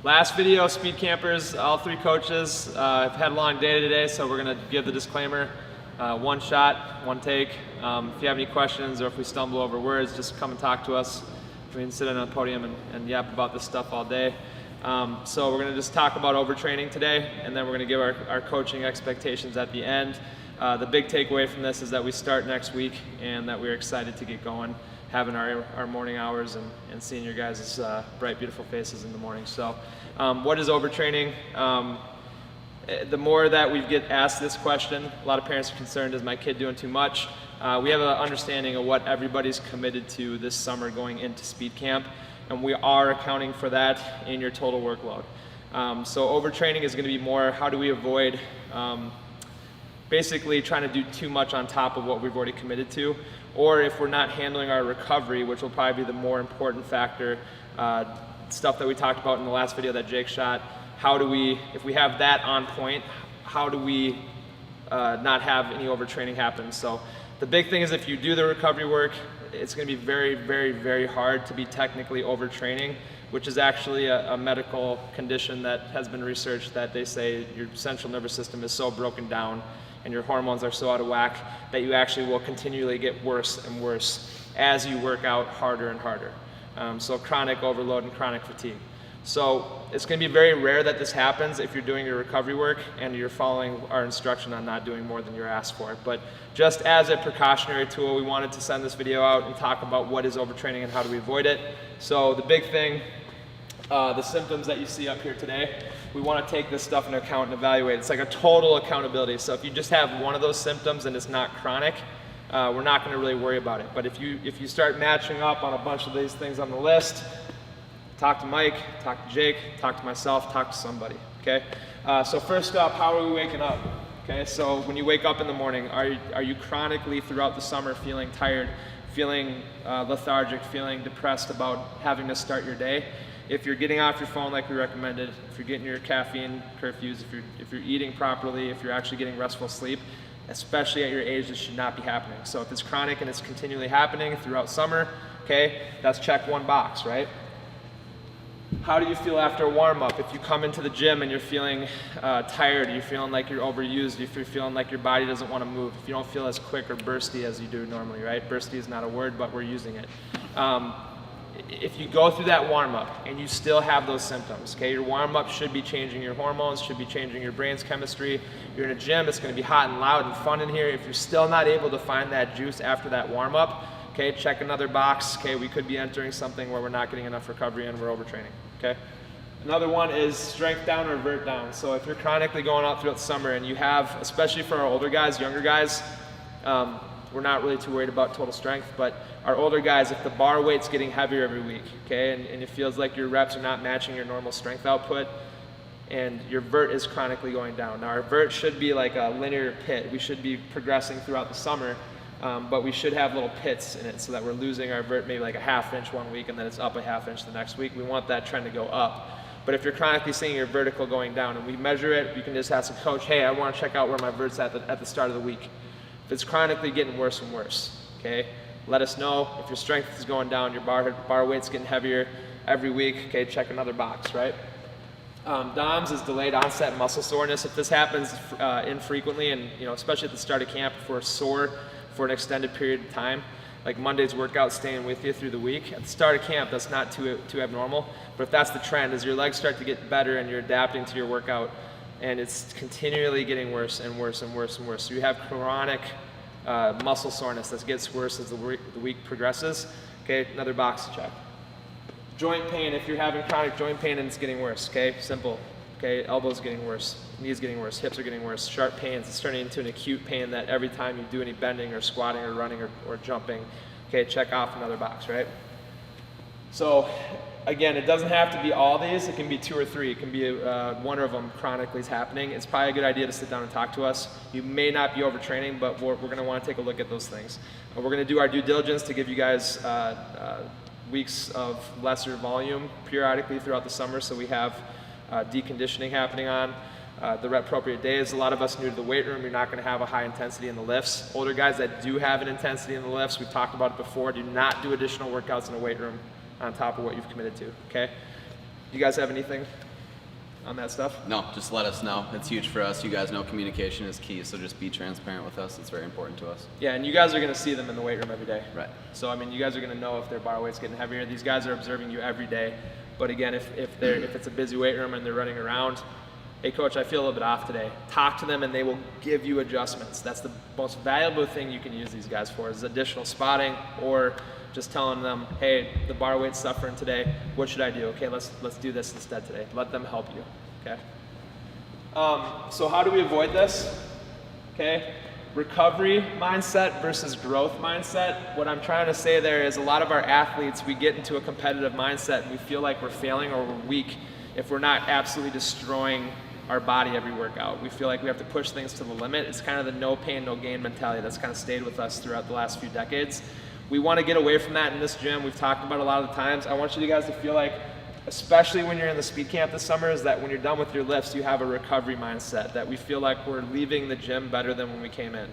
Last video, speed campers, all three coaches have had a long day today, so we're going to give the disclaimer. One shot, one take. If you have any questions or if we stumble over words, just come and talk to us. We can sit on the podium and yap about this stuff all day. So we're going to just talk about overtraining today, and then we're going to give our coaching expectations at the end. The big takeaway from this is that we start next week and that we're excited to get going, having our morning hours and seeing your guys' bright, beautiful faces in the morning. So what is overtraining? The more that we get asked this question, a lot of parents are concerned, is my kid doing too much? We have an understanding of what everybody's committed to this summer going into speed camp, and we are accounting for that in your total workload. So overtraining is going to be more, how do we avoid basically trying to do too much on top of what we've already committed to, or if we're not handling our recovery, which will probably be the more important factor, stuff that we talked about in the last video that Jake shot. How do we, if we have that on point, how do we not have any overtraining happen? So the big thing is, if you do the recovery work, it's going to be very, very, very hard to be technically overtraining, which is actually a medical condition that has been researched, that they say your central nervous system is so broken down and your hormones are so out of whack that you actually will continually get worse and worse as you work out harder and harder. So chronic overload and chronic fatigue. So it's going to be very rare that this happens if you're doing your recovery work and you're following our instruction on not doing more than you're asked for. But just as a precautionary tool, we wanted to send this video out and talk about what is overtraining and how do we avoid it. So the big thing, the symptoms that you see up here today, we want to take this stuff into account and evaluate. It's like a total accountability. So if you just have one of those symptoms and it's not chronic, we're not going to really worry about it. But if you start matching up on a bunch of these things on the list, talk to Mike, talk to Jake, talk to myself, talk to somebody, okay? So first up, how are we waking up? Okay, so when you wake up in the morning, are you chronically throughout the summer feeling tired, feeling lethargic, feeling depressed about having to start your day? If you're getting off your phone like we recommended, if you're getting your caffeine curfews, if you're eating properly, if you're actually getting restful sleep, especially at your age, this should not be happening. So if it's chronic and it's continually happening throughout summer, okay, that's check one box, right? How do you feel after a warm-up? If you come into the gym and you're feeling tired, you're feeling like you're overused, if you're feeling like your body doesn't want to move, if you don't feel as quick or bursty as you do normally, right? Bursty is not a word, but we're using it. If you go through that warm-up and you still have those symptoms, okay, your warm-up should be changing your hormones, should be changing your brain's chemistry. You're in a gym, it's going to be hot and loud and fun in here. If you're still not able to find that juice after that warm-up, okay, check another box. Okay, we could be entering something where we're not getting enough recovery and we're overtraining. Okay. Another one is strength down or vert down. So if you're chronically going out throughout the summer and you have, especially for our older guys, younger guys, we're not really too worried about total strength, but our older guys, if the bar weight's getting heavier every week, okay, and it feels like your reps are not matching your normal strength output, and your vert is chronically going down. Now our vert should be like a linear pit. We should be progressing throughout the summer, but we should have little pits in it so that we're losing our vert maybe like a ½ inch one week and then it's up a ½ inch the next week. We want that trend to go up. But if you're chronically seeing your vertical going down and we measure it, you can just ask the coach, hey, I want to check out where my vert's at the start of the week. If it's chronically getting worse and worse, okay, let us know. If your strength is going down, your bar weight's getting heavier every week, okay, check another box, right? DOMS is delayed onset muscle soreness. If this happens infrequently, and especially at the start of camp, if we're sore for an extended period of time, like Monday's workout staying with you through the week, at the start of camp, that's not too abnormal. But if that's the trend, as your legs start to get better and you're adapting to your workout, and it's continually getting worse and worse and worse and worse. So you have chronic muscle soreness that gets worse as the week progresses. Okay, another box to check. Joint pain, if you're having chronic joint pain and it's getting worse, okay, simple. Okay, elbows getting worse, knees getting worse, hips are getting worse, sharp pains, it's turning into an acute pain that every time you do any bending or squatting or running or jumping, okay, check off another box, right? So again, it doesn't have to be all these, it can be 2 or 3, it can be one of them chronically is happening. It's probably a good idea to sit down and talk to us. You may not be overtraining, but we're going to want to take a look at those things. We're going to do our due diligence to give you guys weeks of lesser volume periodically throughout the summer, so we have deconditioning happening on the appropriate days. A lot of us new to the weight room, you're not going to have a high intensity in the lifts. Older guys that do have an intensity in the lifts, we've talked about it before, do not do additional workouts in the weight room on top of what you've committed to, okay? You guys have anything? on that stuff? No, just let us know. It's huge for us. You guys know communication is key, so just be transparent with us. It's very important to us. Yeah, and you guys are going to see them in the weight room every day. Right. So, I mean, you guys are going to know if their bar weight's getting heavier. These guys are observing you every day. But again, if it's a busy weight room and they're running around, hey, coach, I feel a little bit off today. Talk to them and they will give you adjustments. That's the most valuable thing you can use these guys for, is additional spotting, or just telling them, hey, the bar weight's suffering today. What should I do? Okay, let's do this instead today. Let them help you, okay? So how do we avoid this? Okay, recovery mindset versus growth mindset. What I'm trying to say there is a lot of our athletes, we get into a competitive mindset and we feel like we're failing or we're weak if we're not absolutely destroying our body every workout. We feel like we have to push things to the limit. It's kind of the no pain, no gain mentality that's kind of stayed with us throughout the last few decades. We want to get away from that in this gym. We've talked about it a lot of the times. I want you guys to feel like, especially when you're in the speed camp this summer, is that when you're done with your lifts, you have a recovery mindset, that we feel like we're leaving the gym better than when we came in.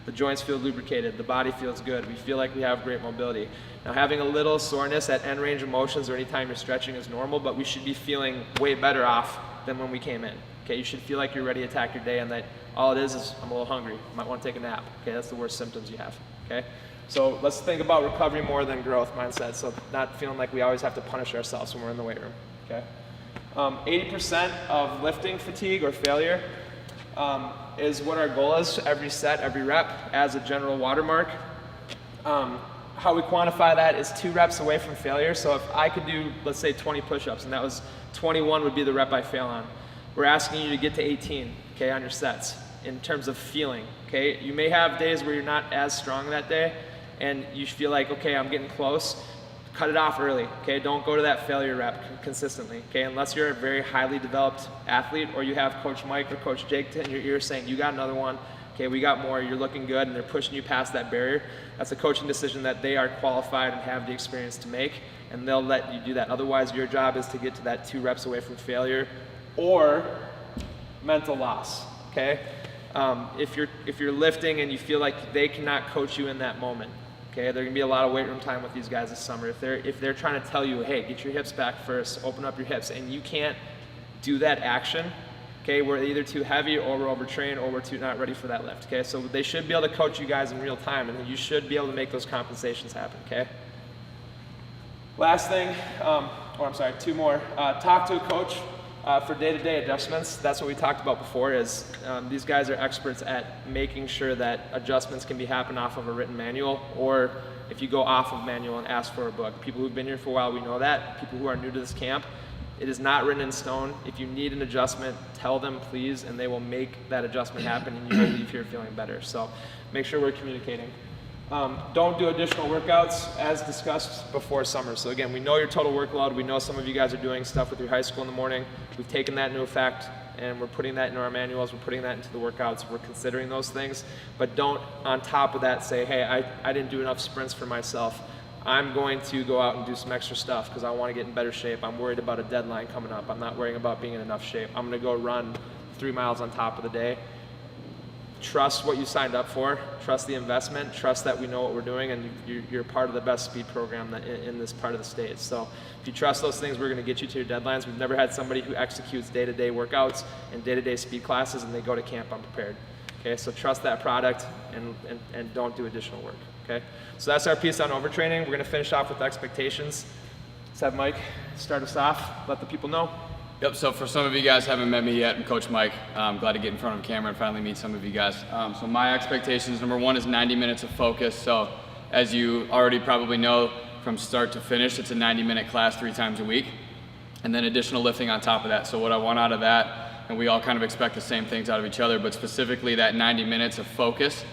The joints feel lubricated, the body feels good, we feel like we have great mobility. Now, having a little soreness at end range of motions or anytime you're stretching is normal, but we should be feeling way better off than when we came in. Okay, you should feel like you're ready to attack your day, and that all it is I'm a little hungry, might want to take a nap. Okay, that's the worst symptoms you have. Okay, so let's think about recovery more than growth mindset, so not feeling like we always have to punish ourselves when we're in the weight room. Okay, 80% of lifting fatigue or failure is what our goal is every set, every rep, as a general watermark. How we quantify that is 2 reps away from failure. So if I could do, let's say, 20 push-ups, and that was 21 would be the rep I fail on. We're asking you to get to 18, okay, on your sets in terms of feeling, okay? You may have days where you're not as strong that day and you feel like, okay, I'm getting close. Cut it off early, okay? Don't go to that failure rep consistently, okay? Unless you're a very highly developed athlete or you have Coach Mike or Coach Jake in your ear saying, you got another one, okay, we got more, you're looking good, and they're pushing you past that barrier. That's a coaching decision that they are qualified and have the experience to make, and they'll let you do that. Otherwise, your job is to get to that 2 reps away from failure or mental loss, okay? If you're lifting and you feel like they cannot coach you in that moment, okay, there can be a lot of weight room time with these guys this summer. If they're trying to tell you, hey, get your hips back first, open up your hips, and you can't do that action, okay, we're either too heavy or we're overtrained or we're too not ready for that lift, okay? So they should be able to coach you guys in real time, and you should be able to make those compensations happen, okay? Last thing, 2 more. Talk to a coach for day-to-day adjustments. That's what we talked about before, is these guys are experts at making sure that adjustments can be happen off of a written manual, or if you go off of manual and ask for a book. People who've been here for a while, we know that. People who are new to this camp, it is not written in stone. If you need an adjustment, tell them please, and they will make that adjustment happen, and you will leave here feeling better. So make sure we're communicating. Don't do additional workouts as discussed before summer. So again, we know your total workload. We know some of you guys are doing stuff with your high school in the morning. We've taken that into effect, and we're putting that into our manuals. We're putting that into the workouts. We're considering those things. But don't, on top of that, say, hey, I didn't do enough sprints for myself. I'm going to go out and do some extra stuff because I want to get in better shape. I'm worried about a deadline coming up. I'm not worrying about being in enough shape. I'm going to go run 3 miles on top of the day. Trust what you signed up for. Trust the investment. Trust that we know what we're doing, and you're part of the best speed program in this part of the state. So if you trust those things, we're going to get you to your deadlines. We've never had somebody who executes day-to-day workouts and day-to-day speed classes and they go to camp unprepared. Okay, so trust that product and don't do additional work. Okay, so that's our piece on overtraining. We're going to finish off with expectations. Let's have Mike start us off. Let the people know. Yep, so for some of you guys who haven't met me yet, I'm Coach Mike. I'm glad to get in front of a camera and finally meet some of you guys. So my expectations, number 1 is 90 minutes of focus. So as you already probably know, from start to finish, it's a 90-minute class 3 times a week. And then additional lifting on top of that. So what I want out of that, and we all kind of expect the same things out of each other, but specifically that 90 minutes of focus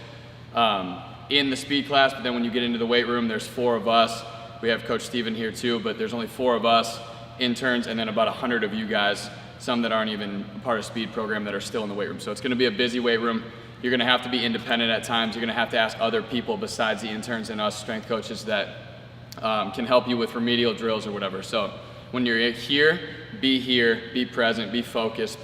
in the speed class. But then when you get into the weight room, there's 4 of us. We have Coach Steven here too, but there's only 4 of us interns, and then about 100 of you guys, some that aren't even part of speed program, that are still in the weight room. So it's going to be a busy weight room. You're going to have to be independent at times. You're going to have to ask other people besides the interns and us strength coaches that can help you with remedial drills or whatever. So when you're here, be present, be focused,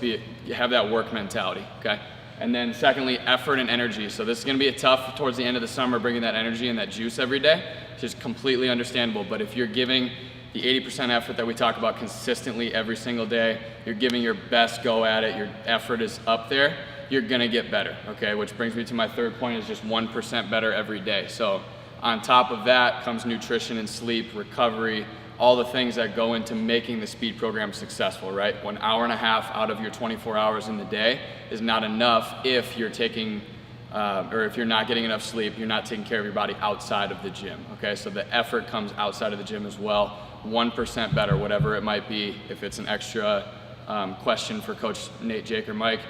have that work mentality, okay? And then secondly, effort and energy. So this is going to be tough towards the end of the summer, bringing that energy and that juice every day. It's just completely understandable. But if you're giving the 80% effort that we talk about consistently every single day, you're giving your best go at it, your effort is up there, you're gonna get better, okay? Which brings me to my third point, is just 1% better every day. So on top of that comes nutrition and sleep, recovery, all the things that go into making the speed program successful, right? 1.5 hours out of your 24 hours in the day is not enough if you're taking or if you're not getting enough sleep, you're not taking care of your body outside of the gym, okay? So the effort comes outside of the gym as well. 1% better, whatever it might be, if it's an extra question for Coach Nate, Jake, or Mike,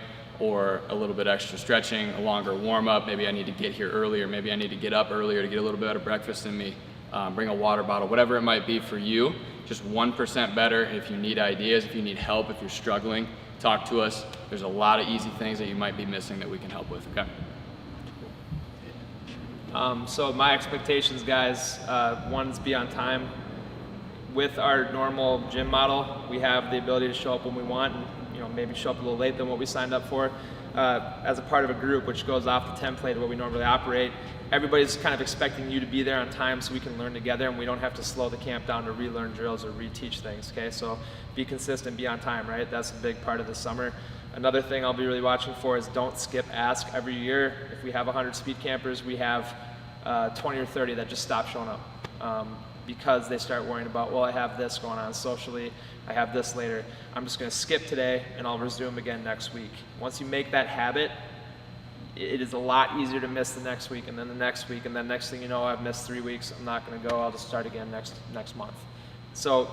or a little bit extra stretching, a longer warm-up, maybe I need to get here earlier, maybe I need to get up earlier to get a little bit of breakfast in me, bring a water bottle, whatever it might be for you, just 1% better. If you need ideas, if you need help, if you're struggling, talk to us. There's a lot of easy things that you might be missing that we can help with, okay? So my expectations, guys, one's be on time. With our normal gym model, we have the ability to show up when we want, and maybe show up a little late than what we signed up for. As a part of a group, which goes off the template of what we normally operate, everybody's kind of expecting you to be there on time so we can learn together and we don't have to slow the camp down to relearn drills or reteach things, okay? So be consistent, be on time, right? That's a big part of the summer. Another thing I'll be really watching for is don't skip ask. Every year, if we have 100 speed campers, we have 20 or 30 that just stop showing up because they start worrying about, well, I have this going on socially, I have this later. I'm just gonna skip today and I'll resume again next week. Once you make that habit, it is a lot easier to miss the next week and then the next week, and then next thing you know, I've missed 3 weeks, I'm not gonna go, I'll just start again next month. So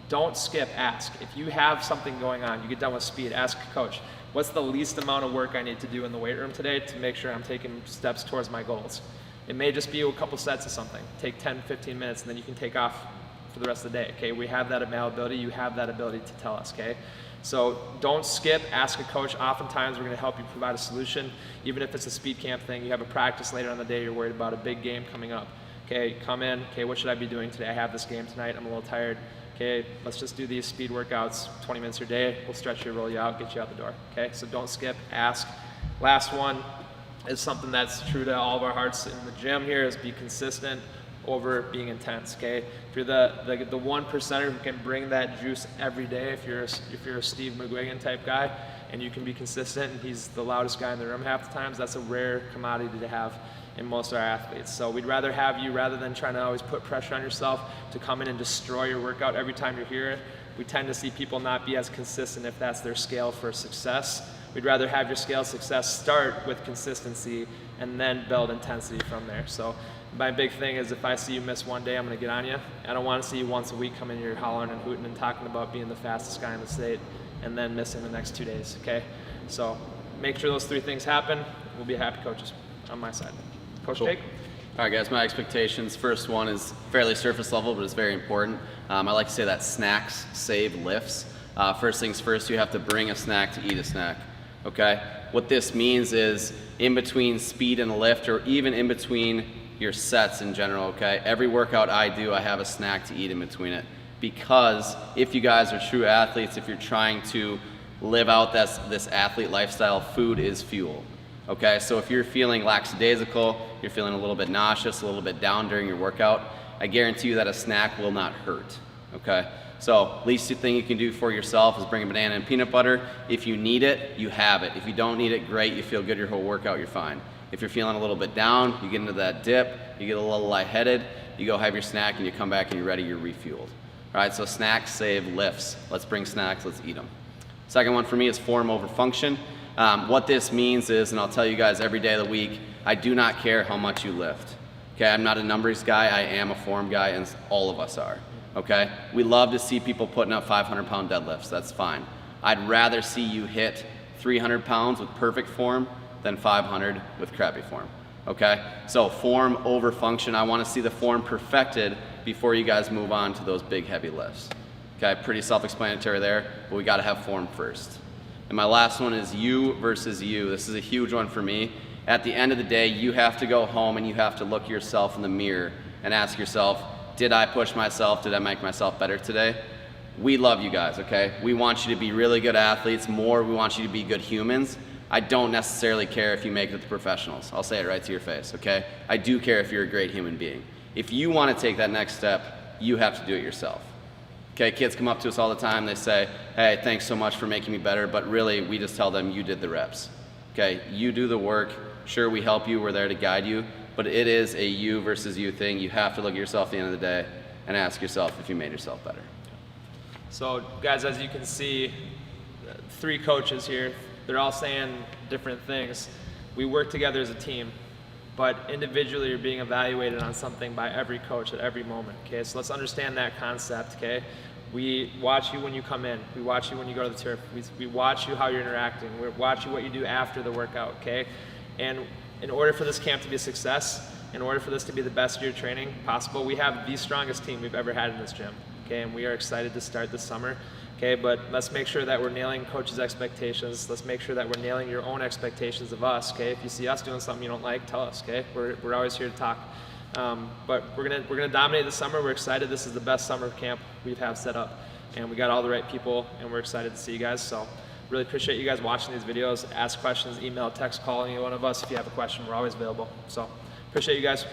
don't skip, ask. If you have something going on, you get done with speed, ask coach, what's the least amount of work I need to do in the weight room today to make sure I'm taking steps towards my goals? It may just be a couple sets of something. Take 10, 15 minutes, and then you can take off for the rest of the day, okay? We have that availability, you have that ability to tell us, okay? So don't skip, ask a coach. Oftentimes we're gonna help you provide a solution. Even if it's a speed camp thing, you have a practice later on the day, you're worried about a big game coming up. Okay, come in, okay, what should I be doing today? I have this game tonight, I'm a little tired. Okay, let's just do these speed workouts, 20 minutes a day, we'll stretch you, roll you out, get you out the door, okay? So don't skip, ask. Last one is something that's true to all of our hearts in the gym here, is be consistent over being intense, okay? If you're the 1%er who can bring that juice every day, if you're a Steve McGuigan type guy, and you can be consistent, and he's the loudest guy in the room half the times, that's a rare commodity to have in most of our athletes. So we'd rather have you, rather than trying to always put pressure on yourself to come in and destroy your workout every time you're here. We tend to see people not be as consistent if that's their scale for success. We'd rather have your scale of success start with consistency and then build intensity from there. So my big thing is, if I see you miss one day, I'm gonna get on you. I don't wanna see you once a week come in here hollering and hooting and talking about being the fastest guy in the state and then missing the next 2 days, okay? So make sure those 3 things happen. We'll be happy coaches on my side. Coach Jake? All right, guys, my expectations. First one is fairly surface level, but it's very important. I like to say that snacks save lifts. First things first, you have to bring a snack to eat a snack, okay? What this means is, in between speed and a lift, or even in between your sets in general, okay? Every workout I do, I have a snack to eat in between it. Because if you guys are true athletes, if you're trying to live out this athlete lifestyle, food is fuel. Okay, so if you're feeling lackadaisical, you're feeling a little bit nauseous, a little bit down during your workout, I guarantee you that a snack will not hurt, okay? So least thing you can do for yourself is bring a banana and peanut butter. If you need it, you have it. If you don't need it, great, you feel good your whole workout, you're fine. If you're feeling a little bit down, you get into that dip, you get a little lightheaded, you go have your snack and you come back and you're ready, you're refueled. All right, so snacks save lifts. Let's bring snacks, let's eat them. Second one for me is form over function. What this means is, and I'll tell you guys every day of the week, I do not care how much you lift. Okay, I'm not a numbers guy, I am a form guy, and all of us are. Okay, we love to see people putting up 500-pound deadlifts, that's fine. I'd rather see you hit 300 pounds with perfect form than 500 with crappy form. Okay, so form over function. I want to see the form perfected before you guys move on to those big heavy lifts. Okay, pretty self-explanatory there, but we got to have form first. And my last one is you versus you. This is a huge one for me. At the end of the day, you have to go home and you have to look yourself in the mirror and ask yourself, did I push myself? Did I make myself better today? We love you guys, okay? We want you to be really good athletes. More, we want you to be good humans. I don't necessarily care if you make it to professionals. I'll say it right to your face, okay? I do care if you're a great human being. If you want to take that next step, you have to do it yourself. Okay, kids come up to us all the time. They say, hey, thanks so much for making me better. But really, we just tell them you did the reps. Okay, you do the work. Sure, we help you. We're there to guide you. But it is a you versus you thing. You have to look at yourself at the end of the day and ask yourself if you made yourself better. So guys, as you can see, 3 coaches here, they're all saying different things. We work together as a team, but individually you're being evaluated on something by every coach at every moment, okay? So let's understand that concept, okay? We watch you when you come in. We watch you when you go to the turf. We watch you how you're interacting. We watch you what you do after the workout, okay? And in order for this camp to be a success, in order for this to be the best year of training possible, we have the strongest team we've ever had in this gym, okay? And we are excited to start this summer, okay? But let's make sure that we're nailing coaches' expectations. Let's make sure that we're nailing your own expectations of us, okay? If you see us doing something you don't like, tell us, okay? We're always here to talk. But we're gonna dominate this summer. We're excited. This is the best summer camp we've have set up, and we got all the right people, and we're excited to see you guys. So really appreciate you guys watching these videos. Ask questions, email, text, call any one of us if you have a question. We're always available. So appreciate you guys.